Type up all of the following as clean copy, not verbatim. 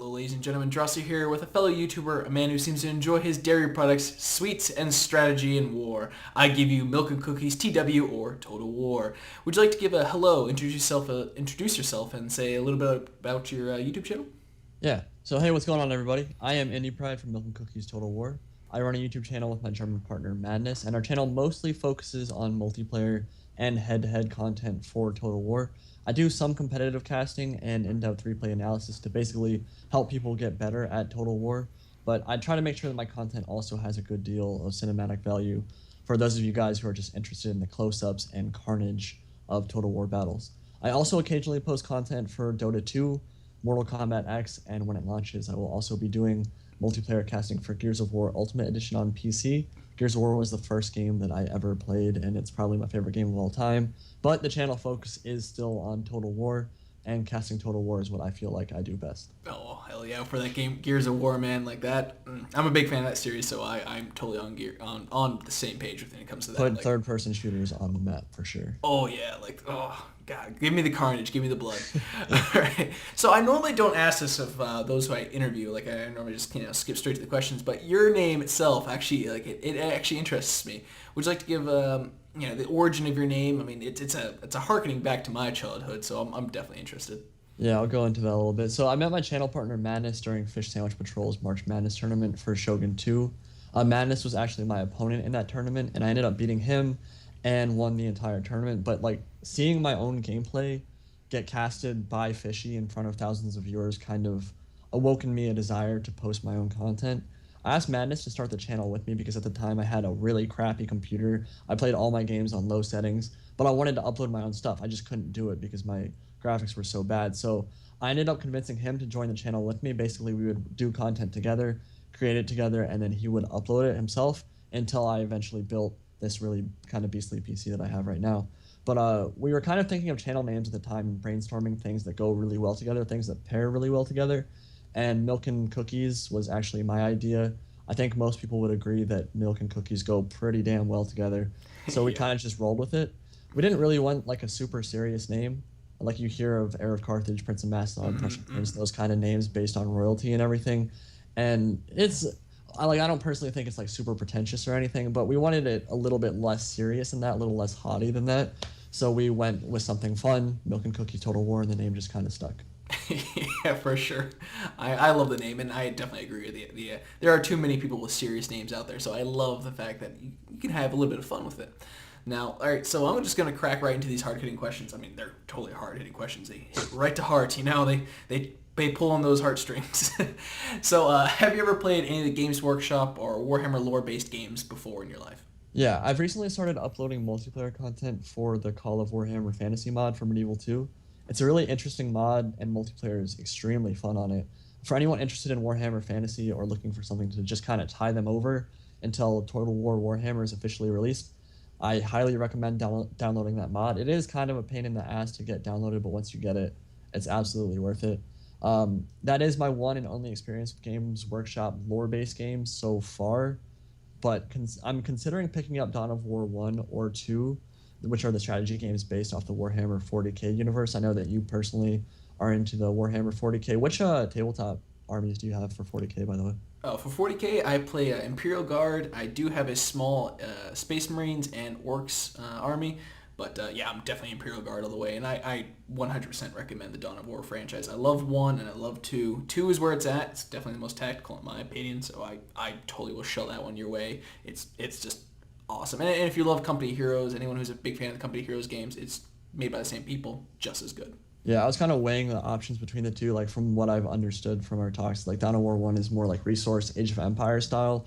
Hello ladies and gentlemen, Drahcir here with a fellow YouTuber, a man who seems to enjoy his dairy products, sweets, and strategy in war. I give you Milk and Cookies TW or Total War. Would you like to give a hello, introduce yourself, and say a little bit about your YouTube channel? Yeah. So hey, what's going on, everybody? I am IndyPride from Milk and Cookies Total War. I run a YouTube channel with my German partner Madness, and our channel mostly focuses on multiplayer and head-to-head content for Total War. I do some competitive casting and in-depth replay analysis to basically help people get better at Total War, but I try to make sure that my content also has a good deal of cinematic value for those of you guys who are just interested in the close-ups and carnage of Total War battles. I also occasionally post content for Dota 2, Mortal Kombat X, and when it launches, I will also be doing multiplayer casting for Gears of War Ultimate Edition on PC. Gears of War was the first game that I ever played, and it's probably my favorite game of all time. But the channel focus is still on Total War, and casting Total War is what I feel like I do best. Oh, hell yeah, for that game, Gears of War, man, like that. I'm a big fan of that series, so I'm totally on the same page when it comes to that. Put third-person shooters on the map, for sure. Oh, yeah, oh, God, give me the carnage, give me the blood. All right. So I normally don't ask this of those who I interview. Like, I normally just, skip straight to the questions. But your name itself, actually, it actually interests me. Would you like to give, the origin of your name? I mean, it's a harkening back to my childhood, so I'm definitely interested. Yeah, I'll go into that a little bit. So I met my channel partner Madness during Fish Sandwich Patrol's March Madness tournament for Shogun 2. Madness was actually my opponent in that tournament, and I ended up beating him and won the entire tournament. But seeing my own gameplay get casted by Fishy in front of thousands of viewers kind of awoke in me a desire to post my own content. I asked Madness to start the channel with me because at the time I had a really crappy computer. I played all my games on low settings, but I wanted to upload my own stuff. I just couldn't do it because my graphics were so bad. So I ended up convincing him to join the channel with me. Basically, we would do content together, create it together, and then he would upload it himself until I eventually built this really kind of beastly PC that I have right now. But we were kind of thinking of channel names at the time and brainstorming things that go really well together, things that pair really well together. And Milk and Cookies was actually my idea. I think most people would agree that Milk and Cookies go pretty damn well together. So we kind of just rolled with it. We didn't really want a super serious name. Like you hear of Heir of Carthage, Prince of Macedon, Prussian Prince, those kind of names based on royalty and everything. And I don't personally think it's super pretentious or anything, but we wanted it a little bit less serious than that, a little less haughty than that. So we went with something fun, Milk and Cookies Total War, and the name just kind of stuck. Yeah, for sure. I love the name, and I definitely agree with you. There are too many people with serious names out there, so I love the fact that you can have a little bit of fun with it. Now, all right, so I'm just going to crack right into these hard-hitting questions. I mean, they're totally hard-hitting questions. They hit right to heart, They pull on those heartstrings. So, have you ever played any of the Games Workshop or Warhammer lore-based games before in your life? Yeah, I've recently started uploading multiplayer content for the Call of Warhammer Fantasy mod for Medieval 2. It's a really interesting mod, and multiplayer is extremely fun on it. For anyone interested in Warhammer Fantasy or looking for something to just kind of tie them over until Total War Warhammer is officially released, I highly recommend downloading that mod. It is kind of a pain in the ass to get downloaded, but once you get it, it's absolutely worth it. That is my one and only experience with Games Workshop lore-based games so far, but I'm considering picking up Dawn of War 1 or 2, which are the strategy games based off the Warhammer 40k universe. I know that you personally are into the Warhammer 40k. Which tabletop armies do you have for 40k, by the way? Oh, for 40k, I play Imperial Guard. I do have a small Space Marines and Orcs army. But yeah, I'm definitely Imperial Guard all the way, and I 100% recommend the Dawn of War franchise. I love 1 and I love 2. 2 is where it's at. It's definitely the most tactical in my opinion, so I totally will shell that one your way. It's just awesome. And if you love Company Heroes, anyone who's a big fan of the Company Heroes games, it's made by the same people, just as good. Yeah, I was kind of weighing the options between the two, from what I've understood from our talks. Dawn of War 1 is more resource, Age of Empires style,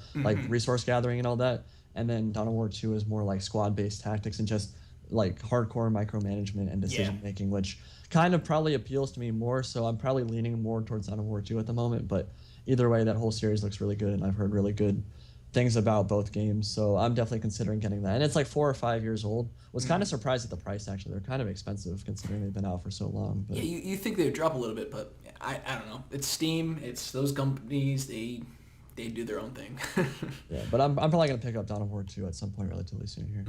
resource gathering and all that. And then Dawn of War 2 is more squad-based tactics and just hardcore micromanagement and decision making, which kind of probably appeals to me more. So I'm probably leaning more towards Dawn of War 2 at the moment. But either way, that whole series looks really good, and I've heard really good things about both games. So I'm definitely considering getting that. And it's 4 or 5 years old. Was kind of surprised at the price, actually. They're kind of expensive considering they've been out for so long. But yeah, you think they would drop a little bit, but I don't know. It's Steam. It's those companies. They do their own thing. Yeah, but I'm probably going to pick up Dawn of War 2 at some point relatively soon here.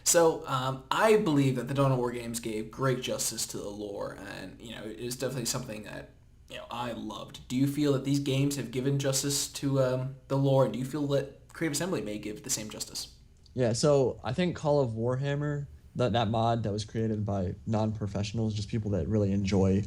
So I believe that the Dawn of War games gave great justice to the lore, and it is definitely something that I loved. Do you feel that these games have given justice to the lore, and do you feel that Creative Assembly may give the same justice? Yeah, so I think Call of Warhammer, that mod that was created by non-professionals, just people that really enjoy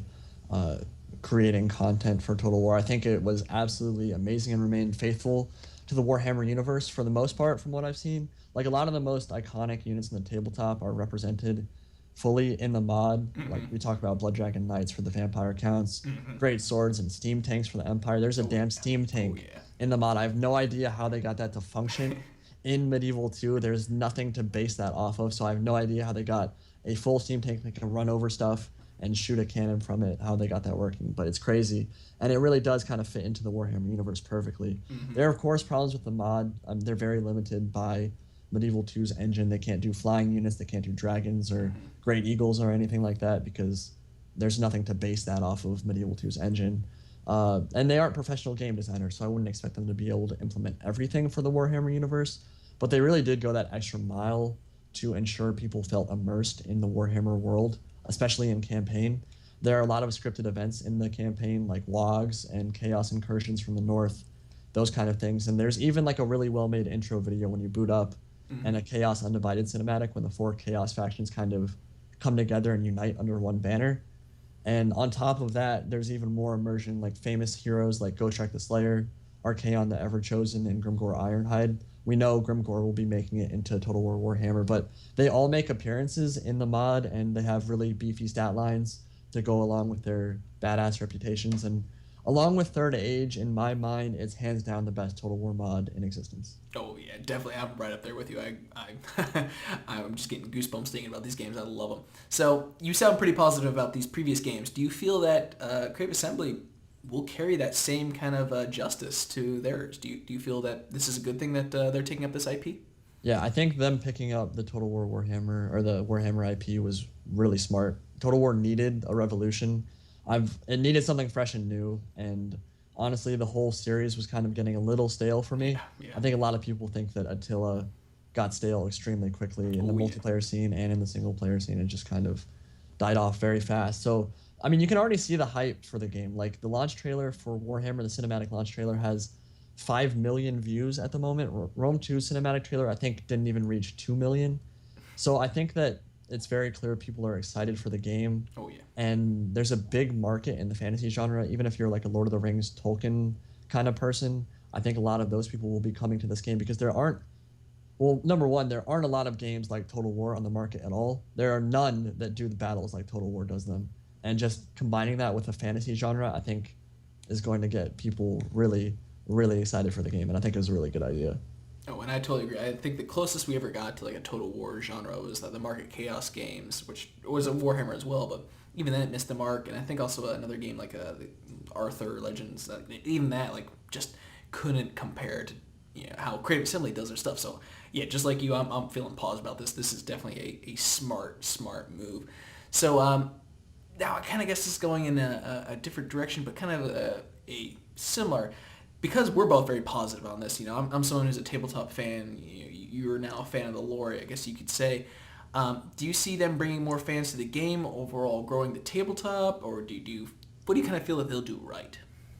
uh, creating content for Total War. I think it was absolutely amazing and remained faithful to the Warhammer universe for the most part, from what I've seen. Like a lot of the most iconic units in the tabletop are represented fully in the mod. Like Mm-hmm. we talk about Blood Dragon Knights for the vampire counts, Mm-hmm. great swords and steam tanks for the Empire. There's a Oh damn yeah. steam Oh tank yeah. in the mod. I have no idea how they got that to function in Medieval 2. There's nothing to base that off of, so I have no idea how they got a full steam tank that can run over stuff and shoot a cannon from it, how they got that working. But it's crazy. And it really does kind of fit into the Warhammer universe perfectly. Mm-hmm. There are, of course, problems with the mod. They're very limited by Medieval 2's engine. They can't do flying units, they can't do dragons or Mm-hmm. great eagles or anything like that because there's nothing to base that off of Medieval 2's engine. And they aren't professional game designers, so I wouldn't expect them to be able to implement everything for the Warhammer universe. But they really did go that extra mile to ensure people felt immersed in the Warhammer world, especially in campaign. There are a lot of scripted events in the campaign, like logs and chaos incursions from the north, those kind of things. And there's even like a really well-made intro video when you boot up, Mm-hmm. and a Chaos Undivided cinematic when the four Chaos factions kind of come together and unite under one banner. And on top of that, there's even more immersion, like famous heroes like Ghostrek the Slayer, Archaon the Everchosen, and Grimgor Ironhide. We know Grimgor will be making it into Total War Warhammer, but they all make appearances in the mod, and they have really beefy stat lines to go along with their badass reputations. And along with Third Age, in my mind, it's hands down the best Total War mod in existence. Oh yeah, definitely. I'm right up there with you. I'm just getting goosebumps thinking about these games. I love them. So you sound pretty positive about these previous games. Do you feel that Creative Assembly will carry that same kind of justice to theirs? Do you feel that this is a good thing that they're taking up this IP? Yeah, I think them picking up the Total War Warhammer or the Warhammer IP was really smart. Total War needed a revolution. It needed something fresh and new, and honestly, the whole series was kind of getting a little stale for me. Yeah, yeah. I think a lot of people think that Attila got stale extremely quickly in the Oh yeah. multiplayer scene and in the single player scene. It just kind of died off very fast. So, I mean, you can already see the hype for the game. Like the launch trailer for Warhammer, the cinematic launch trailer has 5 million views at the moment. Rome 2 cinematic trailer, I think, didn't even reach 2 million. So I think that it's very clear people are excited for the game. Oh yeah. And there's a big market in the fantasy genre. Even if you're like a Lord of the Rings, Tolkien kind of person, I think a lot of those people will be coming to this game because there aren't, well, number one, there aren't a lot of games like Total War on the market at all. There are none that do the battles like Total War does them. And just combining that with a fantasy genre, I think is going to get people really, really excited for the game. And I think it was a really good idea. Oh, and I totally agree. I think the closest we ever got to like a Total War genre was the Market Chaos games, which was a Warhammer as well, but even then it missed the mark. And I think also another game like the Arthur Legends, even that like just couldn't compare to how Creative Assembly does their stuff. So yeah, just like you, I'm feeling positive about this. This is definitely a smart move. So now I kind of guess this is going in a different direction, but kind of a similar, because we're both very positive on this. I'm someone who's a tabletop fan. You're now a fan of the lore, I guess you could say. Do you see them bringing more fans to the game, overall growing the tabletop, or what do you kind of feel that they'll do right?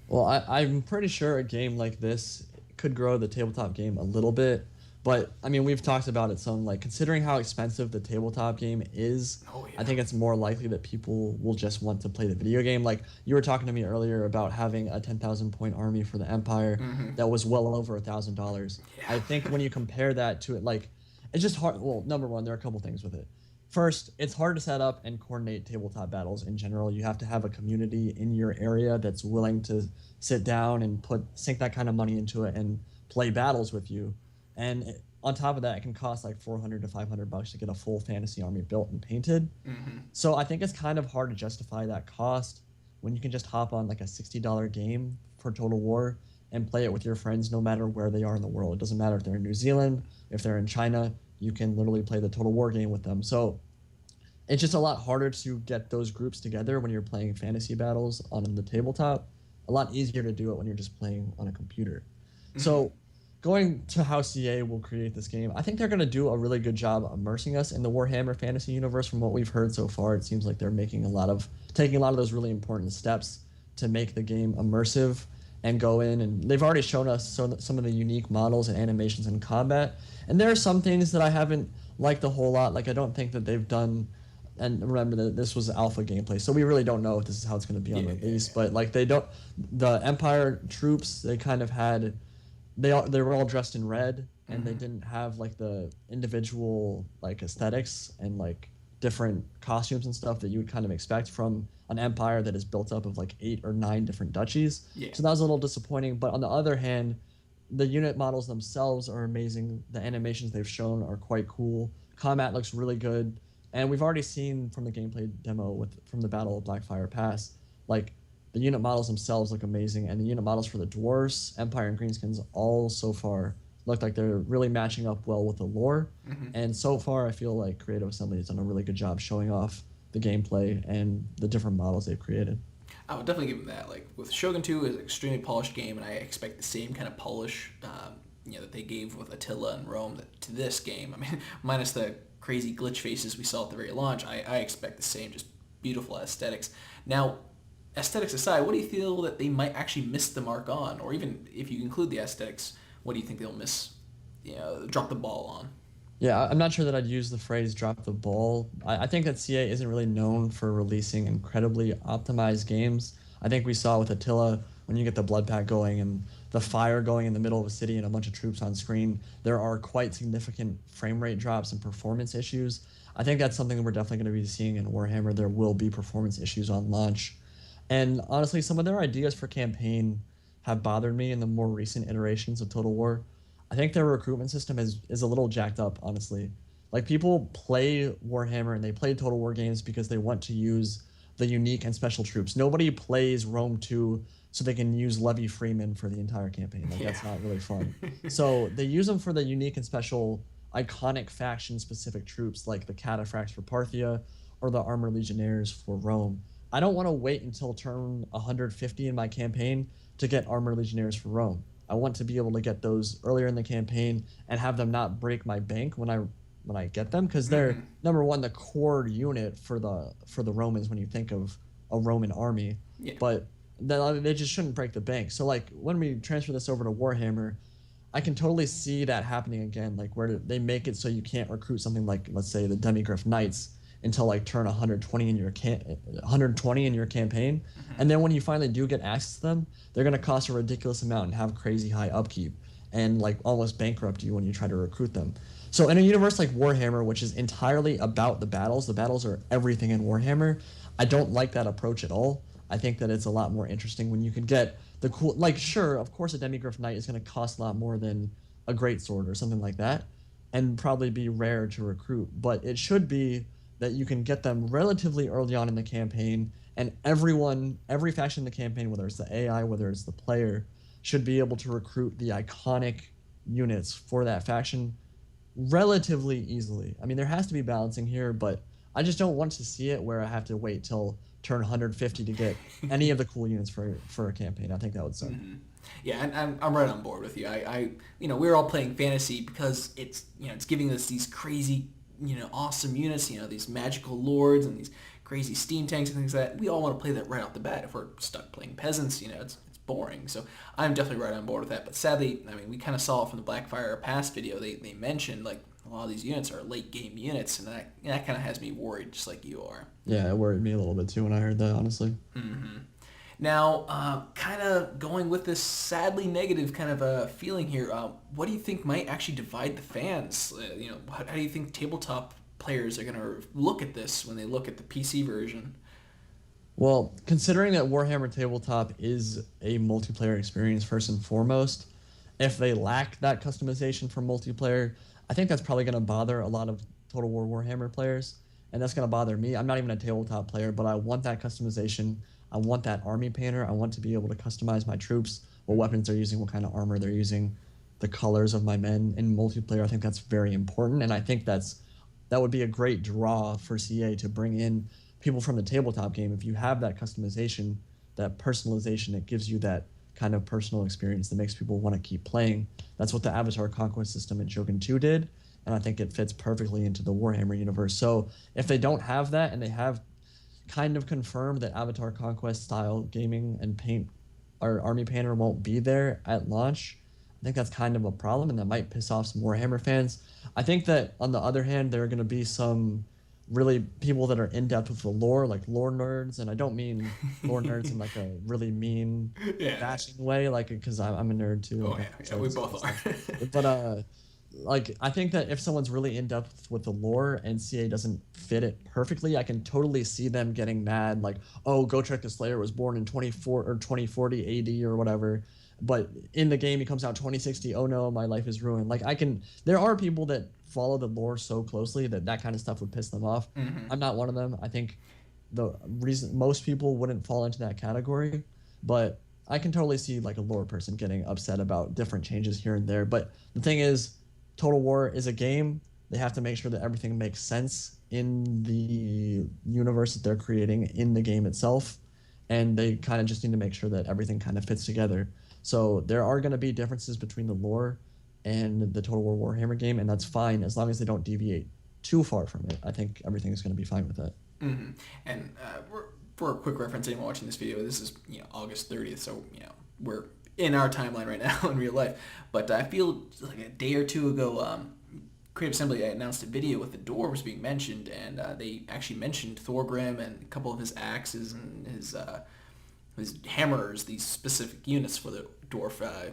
Well, I'm pretty sure a game like this could grow the tabletop game a little bit. But, I mean, we've talked about it some, like, considering how expensive the tabletop game is, Oh yeah. I think it's more likely that people will just want to play the video game. Like, you were talking to me earlier about having a 10,000 point army for the Empire that was well over $1,000. Yeah. I think when you compare that to it, like, it's just hard. Well, number one, there are a couple things with it. First, it's hard to set up and coordinate tabletop battles in general. You have to have a community in your area that's willing to sit down and sink that kind of money into it and play battles with you. And on top of that, it can cost like $400 to $500 to get a full fantasy army built and painted. Mm-hmm. So I think it's kind of hard to justify that cost when you can just hop on like a $60 game for Total War and play it with your friends no matter where they are in the world. It doesn't matter if they're in New Zealand, if they're in China, you can literally play the Total War game with them. So it's just a lot harder to get those groups together when you're playing fantasy battles on the tabletop. A lot easier to do it when you're just playing on a computer. Mm-hmm. So going to how CA will create this game, I think they're going to do a really good job immersing us in the Warhammer fantasy universe. From what we've heard so far, it seems like they're taking a lot of those really important steps to make the game immersive and go in, and they've already shown us some of the unique models and animations in combat. And there are some things that I haven't liked a whole lot. Like I don't think that they've done, and remember that this was alpha gameplay, so we really don't know if this is how it's going to be on release. But like the Empire troops, they kind of had, they were all dressed in red, and they didn't have like the individual like aesthetics and like different costumes and stuff that you would kind of expect from an empire that is built up of like 8 or 9 different duchies. Yeah. So that was a little disappointing. But on the other hand, the unit models themselves are amazing. The animations they've shown are quite cool. Combat looks really good. And we've already seen from the gameplay demo from the Battle of Blackfire Pass, like the unit models themselves look amazing. And the unit models for the Dwarfs, Empire, and Greenskins all so far look like they're really matching up well with the lore. And so far, I feel like Creative Assembly has done a really good job showing off the gameplay and the different models they've created. I would definitely give them that. Like with Shogun 2 is an extremely polished game, and I expect the same kind of polish that they gave with Attila and Rome to this game. I mean, minus the crazy glitch faces we saw at the very launch, I expect the same, just beautiful aesthetics. Now, aesthetics aside, what do you feel that they might actually miss the mark on? Or even if you include the aesthetics, what do you think they'll miss, drop the ball on? Yeah, I'm not sure that I'd use the phrase drop the ball. I think that CA isn't really known for releasing incredibly optimized games. I think we saw with Attila, when you get the blood pack going and the fire going in the middle of a city and a bunch of troops on screen, there are quite significant frame rate drops and performance issues. I think that's something that we're definitely going to be seeing in Warhammer. There will be performance issues on launch. And honestly, some of their ideas for campaign have bothered me in the more recent iterations of Total War. I think their recruitment system is a little jacked up, honestly. Like, people play Warhammer and they play Total War games because they want to use the unique and special troops. Nobody plays Rome 2 so they can use Levy Freeman for the entire campaign. Like, that's not really fun. So they use them for the unique and special iconic faction-specific troops like the Cataphracts for Parthia or the Armored Legionnaires for Rome. I don't want to wait until turn 150 in my campaign to get Armored Legionnaires for Rome. I want to be able to get those earlier in the campaign and have them not break my bank when I get them, because they're number one, the core unit for the Romans when you think of a Roman army. Yeah. But they just shouldn't break the bank. So like when we transfer this over to Warhammer, I can totally see that happening again, like where they make it so you can't recruit something like, let's say, the Demigryph Knights until like turn 120 in your campaign. And then when you finally do get access to them, they're going to cost a ridiculous amount and have crazy high upkeep and like almost bankrupt you when you try to recruit them. So in a universe like Warhammer, which is entirely about the battles are everything in Warhammer, I don't like that approach at all. I think that it's a lot more interesting when you can get the cool, like, sure, of course a Demigryph Knight is going to cost a lot more than a Greatsword or something like that and probably be rare to recruit, but it should be that you can get them relatively early on in the campaign, and every faction in the campaign, whether it's the AI, whether it's the player, should be able to recruit the iconic units for that faction relatively easily. I mean, there has to be balancing here, but I just don't want to see it where I have to wait till turn 150 to get any of the cool units for a campaign. I think that would suck. Yeah, and I'm right on board with you. I we're all playing fantasy because it's giving us these crazy, awesome units, these magical lords and these crazy steam tanks and things like that. We all want to play that right off the bat. If we're stuck playing peasants, it's boring. So I'm definitely right on board with that. But sadly, I mean, we kind of saw from the Blackfire Pass video, they mentioned like a lot of these units are late game units, and that kind of has me worried, just like you are. Yeah, it worried me a little bit too when I heard that, honestly. Mm-hmm. Now, kind of going with this sadly negative kind of a feeling here, what do you think might actually divide the fans? How do you think tabletop players are going to look at this when they look at the PC version? Well, considering that Warhammer Tabletop is a multiplayer experience first and foremost, if they lack that customization for multiplayer, I think that's probably going to bother a lot of Total War Warhammer players, and that's going to bother me. I'm not even a tabletop player, but I want that customization. I want that army painter. I want to be able to customize my troops, what weapons they're using, what kind of armor they're using, the colors of my men. In multiplayer, I think that's very important, and I think that would be a great draw for CA to bring in people from the tabletop game. If you have that customization, that personalization, it gives you that kind of personal experience that makes people want to keep playing. That's what the Avatar Conquest system in Shogun 2 did, and I think it fits perfectly into the Warhammer universe. So if they don't have that, and they have, kind of confirmed that Avatar Conquest style gaming and paint or Army Painter won't be there at launch. I think that's kind of a problem, and that might piss off some Warhammer fans. I think that on the other hand, there are going to be some really people that are in depth with the lore, like lore nerds, and I don't mean lore nerds in like a really mean, Yeah. bashing way, like because I'm a nerd too. Oh Like, yeah, we both are. but like I think that if someone's really in depth with the lore and CA doesn't fit it perfectly, I can totally see them getting mad, like, oh, Gotrek the Slayer was born in 24 or 2040 AD or whatever, but in the game he comes out 2060. Oh no, my life is ruined. Like I can, there are people that follow the lore so closely that that kind of stuff would piss them off. I'm not one of them. I think the reason most people wouldn't fall into that category, but I can totally see like a lore person getting upset about different changes here and there. But the thing is, Total War is a game. They have to make sure that everything makes sense in the universe that they're creating in the game itself. And they kind of just need to make sure that everything kind of fits together. So there are going to be differences between the lore and the Total War Warhammer game, and that's fine as long as they don't deviate too far from it. I think everything is going to be fine with that. And for a quick reference, anyone watching this video, this is August 30th, so we're in our timeline right now in real life. But I feel like a day or two ago, Creative Assembly announced a video with the dwarves being mentioned, and they actually mentioned Thorgrim and a couple of his axes and his hammers, these specific units for the dwarf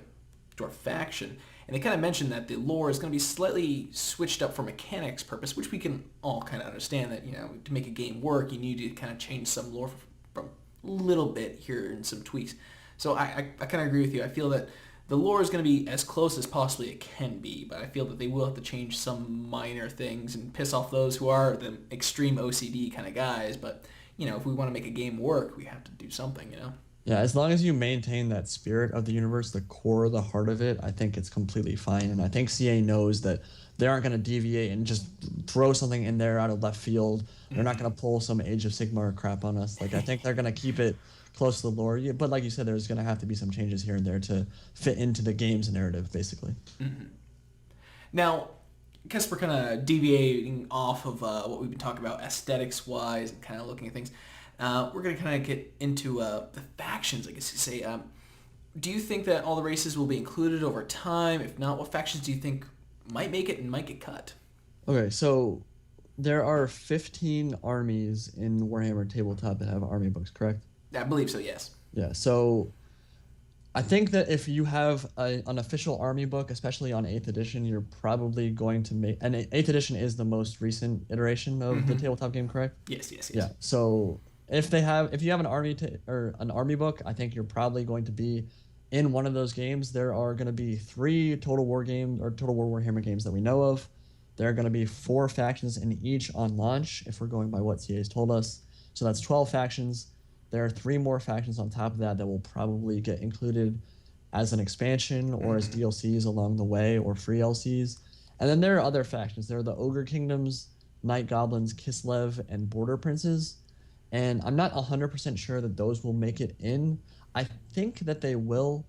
faction. And they kind of mentioned that the lore is going to be slightly switched up for mechanics purpose, which we can all kind of understand that, to make a game work, you need to kind of change some lore from a little bit here and some tweaks. So I kind of agree with you. I feel that the lore is going to be as close as possibly it can be, but I feel that they will have to change some minor things and piss off those who are the extreme OCD kind of guys. But, if we want to make a game work, we have to do something, Yeah, as long as you maintain that spirit of the universe, the core, the heart of it, I think it's completely fine. And I think CA knows that they aren't going to deviate and just throw something in there out of left field. They're not going to pull some Age of Sigmar crap on us. Like, I think they're going to keep it close to the lore. But like you said, there's going to have to be some changes here and there to fit into the game's narrative, basically. Now, I guess we're kind of deviating off of what we've been talking about aesthetics-wise and kind of looking at things. We're going to kind of get into the factions, I guess you say. Do you think that all the races will be included over time? If not, what factions do you think might make it and might get cut? Okay, so there are 15 armies in Warhammer Tabletop that have army books, correct? I believe so, yes. Yeah, so I think that if you have an official army book, especially on 8th edition, you're probably going to make... And 8th edition is the most recent iteration of the tabletop game, correct? Yes. Yeah, so if you have an army book, I think you're probably going to be in one of those games. There are going to be 3 Total War games or Total War Warhammer games that we know of. There are going to be 4 factions in each on launch, if we're going by what CA has told us. So that's 12 factions. There are 3 more factions on top of that that will probably get included as an expansion or as DLCs along the way or free LCs. And then there are other factions. There are the Ogre Kingdoms, Night Goblins, Kislev, and Border Princes. And I'm not 100% sure that those will make it in. I think that they will,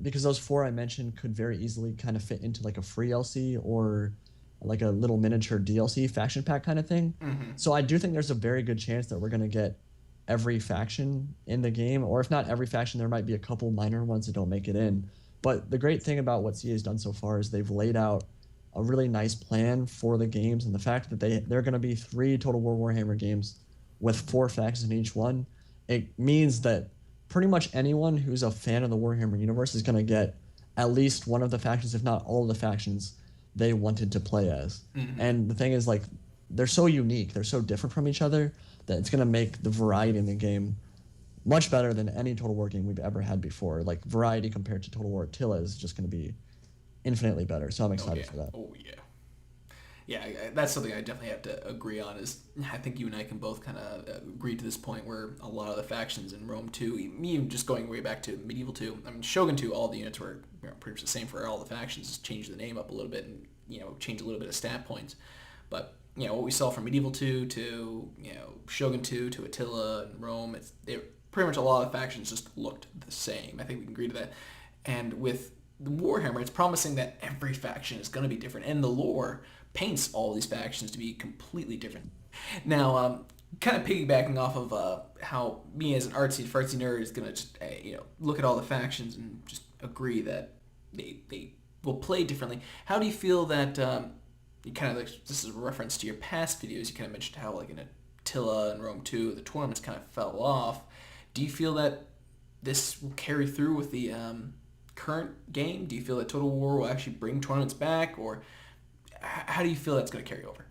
because those 4 I mentioned could very easily kind of fit into like a free LC or like a little miniature DLC faction pack kind of thing. So I do think there's a very good chance that we're going to get every faction in the game, or if not every faction, there might be a couple minor ones that don't make it in. But the great thing about what CA has done so far is they've laid out a really nice plan for the games, and the fact that they're going to be 3 Total War Warhammer games with 4 factions in each one, it means that pretty much anyone who's a fan of the Warhammer universe is going to get at least one of the factions, if not all of the factions they wanted to play as. And the thing is, like, they're so unique, they're so different from each other, that it's going to make the variety in the game much better than any Total War game we've ever had before. Like, variety compared to Total War Attila is just going to be infinitely better, so I'm excited for that. Oh, yeah. Yeah, that's something I definitely have to agree on. Is I think you and I can both kind of agree to this point where a lot of the factions in Rome 2, even just going way back to Medieval 2, I mean, Shogun 2, all the units were pretty much the same for all the factions, just changed the name up a little bit and, changed a little bit of stat points. But, what we saw from Medieval 2 to, Shogun 2 to Attila and Rome, pretty much a lot of the factions just looked the same. I think we can agree to that. And with the Warhammer, it's promising that every faction is going to be different, and the lore paints all these factions to be completely different. Now, kind of piggybacking off of how me as an artsy fartsy nerd is gonna just look at all the factions and just agree that they will play differently. How do you feel that you kind of like, this is a reference to your past videos? You kind of mentioned how like in Attila and Rome 2 the tournaments kind of fell off. Do you feel that this will carry through with the current game? Do you feel that Total War will actually bring tournaments back, or how do you feel that's going to carry over?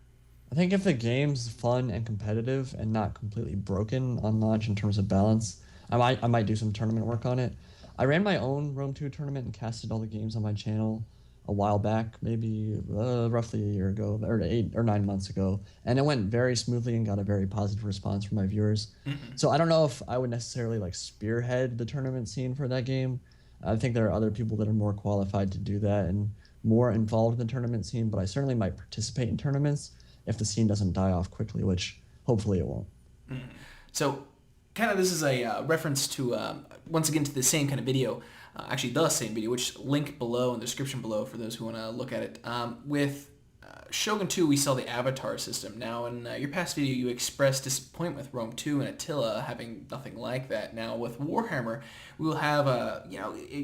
I think if the game's fun and competitive and not completely broken on launch in terms of balance, I might do some tournament work on it. I ran my own Rome 2 tournament and casted all the games on my channel a while back, maybe roughly a year ago, or 8 or 9 months ago, and it went very smoothly and got a very positive response from my viewers. Mm-hmm. So I don't know if I would necessarily like spearhead the tournament scene for that game. I think there are other people that are more qualified to do that and more involved in the tournament scene, but I certainly might participate in tournaments if the scene doesn't die off quickly, which hopefully it won't. Mm-hmm. So, kind of this is a reference to once again to the same kind of video, actually the same video, which link below in the description below for those who want to look at it. With Shogun 2, we saw the avatar system. Now, in your past video, you expressed disappointment with Rome 2 and Attila having nothing like that. Now, with Warhammer, we will have a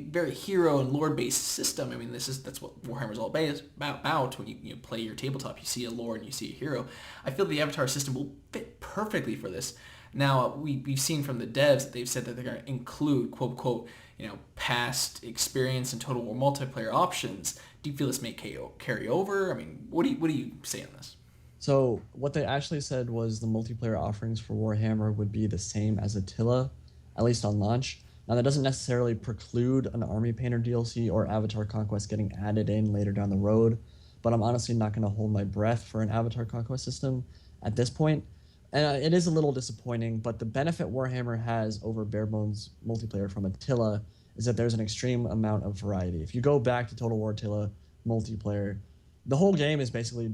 very hero and lore-based system. I mean, that's what Warhammer's all about. When you play your tabletop, you see a lore and you see a hero. I feel the avatar system will fit perfectly for this. Now, we've seen from the devs that they've said that they're going to include, quote, quote, past experience and Total War multiplayer options. Do you feel this may carry over? I mean, what do you say on this? So what they actually said was the multiplayer offerings for Warhammer would be the same as Attila, at least on launch. Now that doesn't necessarily preclude an Army Painter DLC or Avatar Conquest getting added in later down the road, but I'm honestly not going to hold my breath for an Avatar Conquest system at this point. And it is a little disappointing, but the benefit Warhammer has over Barebones multiplayer from Attila is that there's an extreme amount of variety. If you go back to Total War Attila multiplayer, the whole game is basically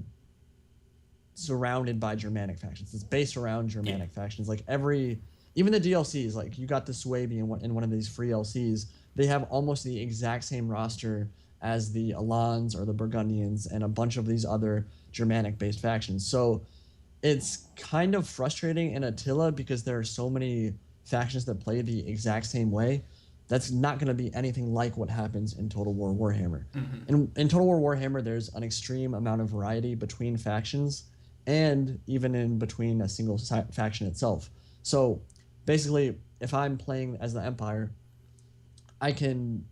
surrounded by Germanic factions. It's based around Germanic factions. Like even the DLCs, like you got the Suebi in one of these free LCs, they have almost the exact same roster as the Alans or the Burgundians and a bunch of these other Germanic-based factions. So it's kind of frustrating in Attila because there are so many factions that play the exact same way. That's not going to be anything like what happens in Total War Warhammer. Mm-hmm. In Total War Warhammer, there's an extreme amount of variety between factions and even in between a single faction itself. So basically, if I'm playing as the Empire, I can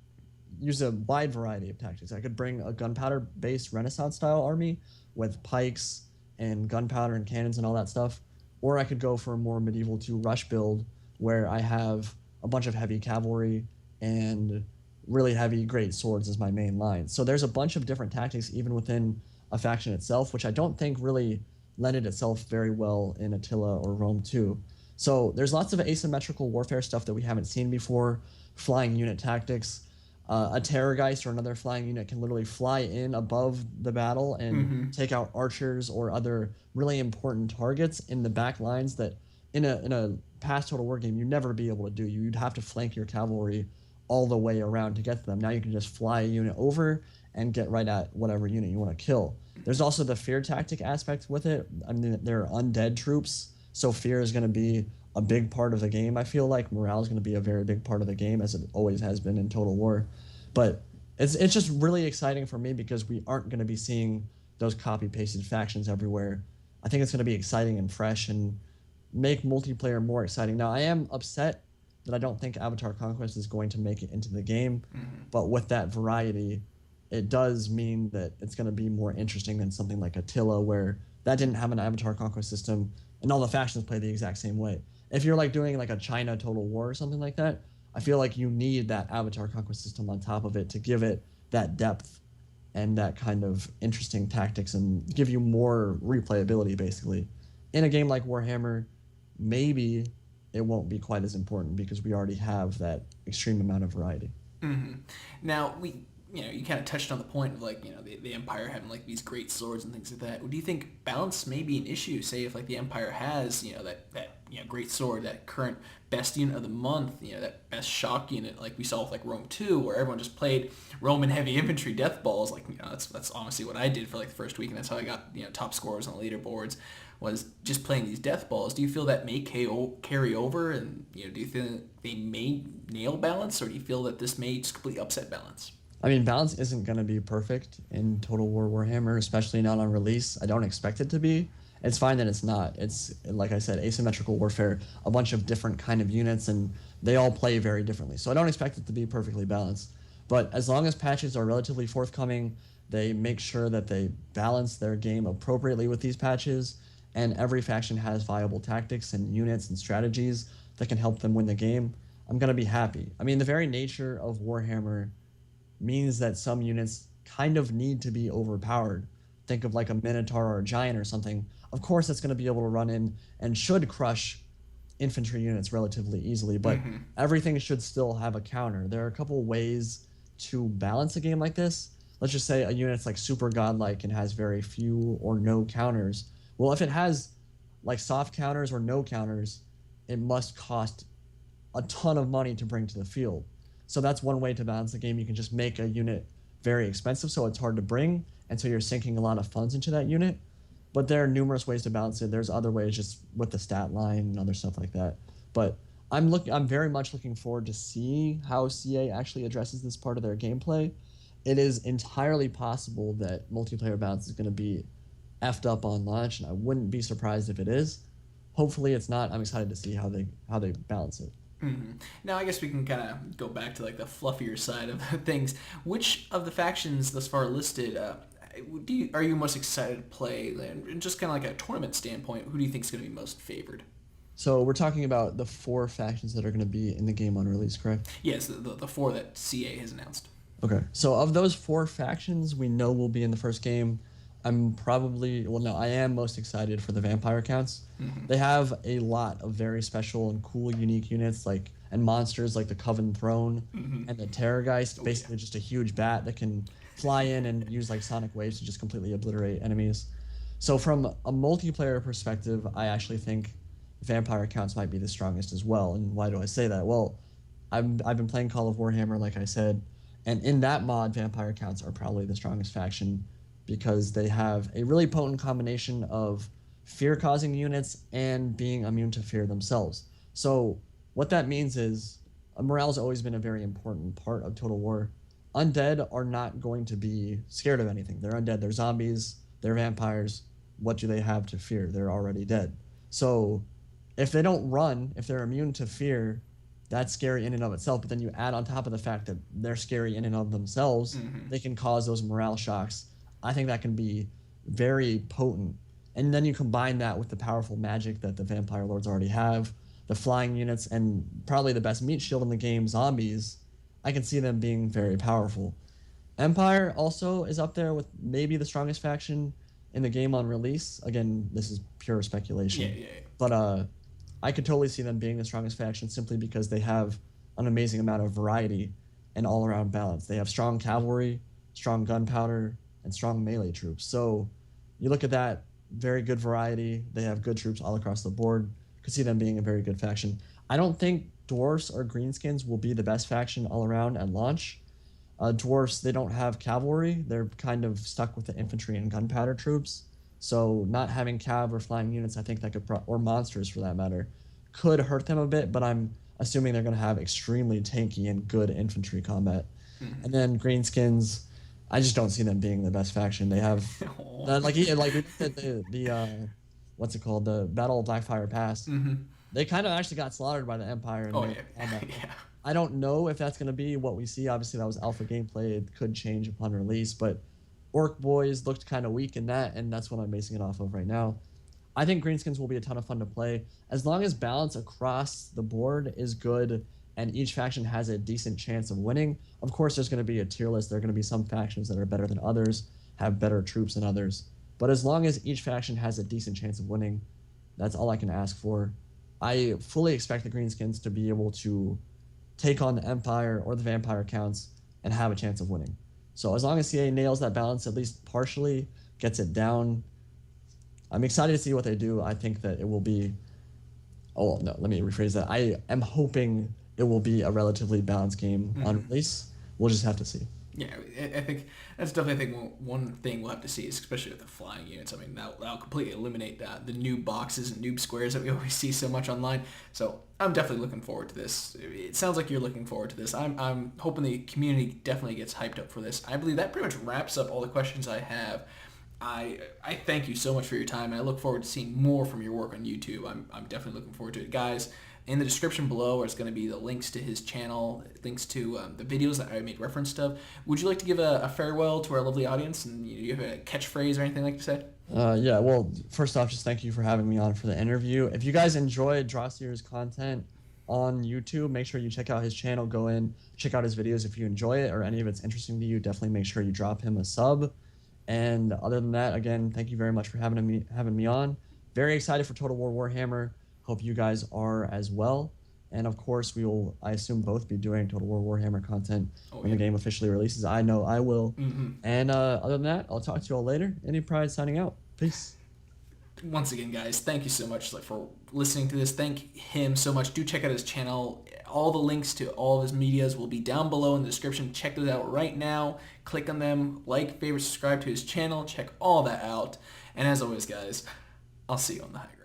use a wide variety of tactics. I could bring a gunpowder-based Renaissance-style army with pikes and gunpowder and cannons and all that stuff, or I could go for a more medieval 2 rush build where I have a bunch of heavy cavalry and really heavy great swords as my main line. So there's a bunch of different tactics even within a faction itself, which I don't think really lended itself very well in Attila or Rome 2. So there's lots of asymmetrical warfare stuff that we haven't seen before, flying unit tactics. A Terrorgeist or another flying unit can literally fly in above the battle and take out archers or other really important targets in the back lines that in a past Total War game you'd never be able to do. You'd have to flank your cavalry all the way around to get to them. Now you can just fly a unit over and get right at whatever unit you want to kill. There's also the fear tactic aspect with it. I mean, they're undead troops, so fear is going to be a big part of the game. I feel like morale is going to be a very big part of the game, as it always has been in Total War. But it's just really exciting for me because we aren't going to be seeing those copy-pasted factions everywhere. I think it's going to be exciting and fresh and make multiplayer more exciting. Now, I am upset that I don't think Avatar Conquest is going to make it into the game, but with that variety, it does mean that it's going to be more interesting than something like Attila, where that didn't have an Avatar Conquest system and all the factions play the exact same way. If you're like doing like a China Total War or something like that, I feel like you need that Avatar Conquest system on top of it to give it that depth and that kind of interesting tactics and give you more replayability, basically. In a game like Warhammer, maybe it won't be quite as important because we already have that extreme amount of variety. Mm-hmm. Now, you kind of touched on the point of like, the Empire having like these great swords and things like that. Do you think balance may be an issue? Say if like the Empire has, that great sword, that current best unit of the month, that best shock unit, like we saw with like Rome 2, where everyone just played Roman heavy infantry death balls. Like, that's honestly what I did for like the first week, and that's how I got top scores on the leaderboards, was just playing these death balls. Do you feel that may carry over, and do you think they may nail balance, or do you feel that this may just completely upset balance? I mean, balance isn't going to be perfect in Total War Warhammer, especially not on release. I don't expect it to be. It's fine that it's not. It's, like I said, asymmetrical warfare, a bunch of different kind of units, and they all play very differently. So I don't expect it to be perfectly balanced. But as long as patches are relatively forthcoming, they make sure that they balance their game appropriately with these patches, and every faction has viable tactics and units and strategies that can help them win the game, I'm going to be happy. I mean, the very nature of Warhammer means that some units kind of need to be overpowered. Think of like a Minotaur or a Giant or something. Of course, it's going to be able to run in and should crush infantry units relatively easily, but everything should still have a counter. There are a couple ways to balance a game like this. Let's just say a unit's like super godlike and has very few or no counters. Well, if it has like soft counters or no counters, it must cost a ton of money to bring to the field. So that's one way to balance the game. You can just make a unit very expensive so it's hard to bring, and so you're sinking a lot of funds into that unit. But there are numerous ways to balance it. There's other ways just with the stat line and other stuff like that. But I'm very much looking forward to see how CA actually addresses this part of their gameplay. It is entirely possible that multiplayer balance is going to be effed up on launch, and I wouldn't be surprised if it is. Hopefully it's not. I'm excited to see how they balance it. Now, I guess we can kind of go back to like the fluffier side of things. Which of the factions thus far listed are you most excited to play? And just kind of like a tournament standpoint, who do you think is going to be most favored? So we're talking about the 4 factions that are going to be in the game on release, correct? Yes, the 4 that CA has announced. Okay. So of those 4 factions we know will be in the first game, I am most excited for the vampire counts. They have a lot of very special and cool, unique units and monsters like the Coven Throne and the Terrorgeist, basically just a huge bat that can fly in and use like sonic waves to just completely obliterate enemies. So from a multiplayer perspective, I actually think vampire counts might be the strongest as well. And why do I say that? Well, I've been playing Call of Warhammer, like I said, and in that mod, vampire counts are probably the strongest faction because they have a really potent combination of fear-causing units and being immune to fear themselves. So what that means is morale has always been a very important part of Total War. Undead are not going to be scared of anything. They're undead. They're zombies. They're vampires. What do they have to fear? They're already dead. So if they don't run, if they're immune to fear, that's scary in and of itself. But then you add on top of the fact that they're scary in and of themselves, they can cause those morale shocks. I think that can be very potent. And then you combine that with the powerful magic that the Vampire Lords already have, the flying units, and probably the best meat shield in the game, zombies. I can see them being very powerful. Empire also is up there with maybe the strongest faction in the game on release. Again, this is pure speculation. Yeah. But I could totally see them being the strongest faction simply because they have an amazing amount of variety and all-around balance. They have strong cavalry, strong gunpowder, and strong melee troops. So you look at that, very good variety. They have good troops all across the board. Could see them being a very good faction. I don't think dwarfs or greenskins will be the best faction all around at launch. Dwarfs, they don't have cavalry. They're kind of stuck with the infantry and gunpowder troops. So not having cav or flying units, I think that could, or monsters for that matter, could hurt them a bit, but I'm assuming they're going to have extremely tanky and good infantry combat. And then greenskins, I just don't see them being the best faction. They have, like we said, the what's it called, the Battle of Blackfire Pass. They kind of actually got slaughtered by the Empire. Yeah. I don't know if that's going to be what we see. Obviously, that was alpha gameplay. It could change upon release, but Orc Boys looked kind of weak in that, and that's what I'm basing it off of right now. I think greenskins will be a ton of fun to play. As long as balance across the board is good and each faction has a decent chance of winning, of course there's going to be a tier list. There are going to be some factions that are better than others, have better troops than others. But as long as each faction has a decent chance of winning, that's all I can ask for. I fully expect the greenskins to be able to take on the Empire or the Vampire counts and have a chance of winning. So as long as CA nails that balance, at least partially, gets it down, I'm excited to see what they do. I think that it will be Oh no, let me rephrase that. I am hoping it will be a relatively balanced game on release. We'll just have to see. Yeah, I think that's definitely, I think, one thing we'll have to see, especially with the flying units. I mean, that'll completely eliminate the noob boxes and noob squares that we always see so much online. So I'm definitely looking forward to this. It sounds like you're looking forward to this. I'm hoping the community definitely gets hyped up for this. I believe that pretty much wraps up all the questions I have. I thank you so much for your time, and I look forward to seeing more from your work on YouTube. I'm definitely looking forward to it. Guys, in the description below is going to be the links to his channel, links to the videos that I make reference to. Would you like to give a farewell to our lovely audience, and you have a catchphrase or anything like to say? Yeah, well, first off, just thank you for having me on for the interview. If you guys enjoyed Drahcir's content on YouTube, make sure you check out his channel. Go in, check out his videos if you enjoy it or any of it's interesting to you. Definitely make sure you drop him a sub. And other than that, again, thank you very much for having me on. Very excited for Total War Warhammer. Hope you guys are as well. And of course, we will, I assume, both be doing Total War Warhammer content when the game officially releases. I know I will. And other than that, I'll talk to you all later. IndyPride signing out. Peace. Once again, guys, thank you so much for listening to this. Thank him so much. Do check out his channel. All the links to all of his medias will be down below in the description. Check those out right now. Click on them. Like, favorite, subscribe to his channel. Check all that out. And as always, guys, I'll see you on the high ground.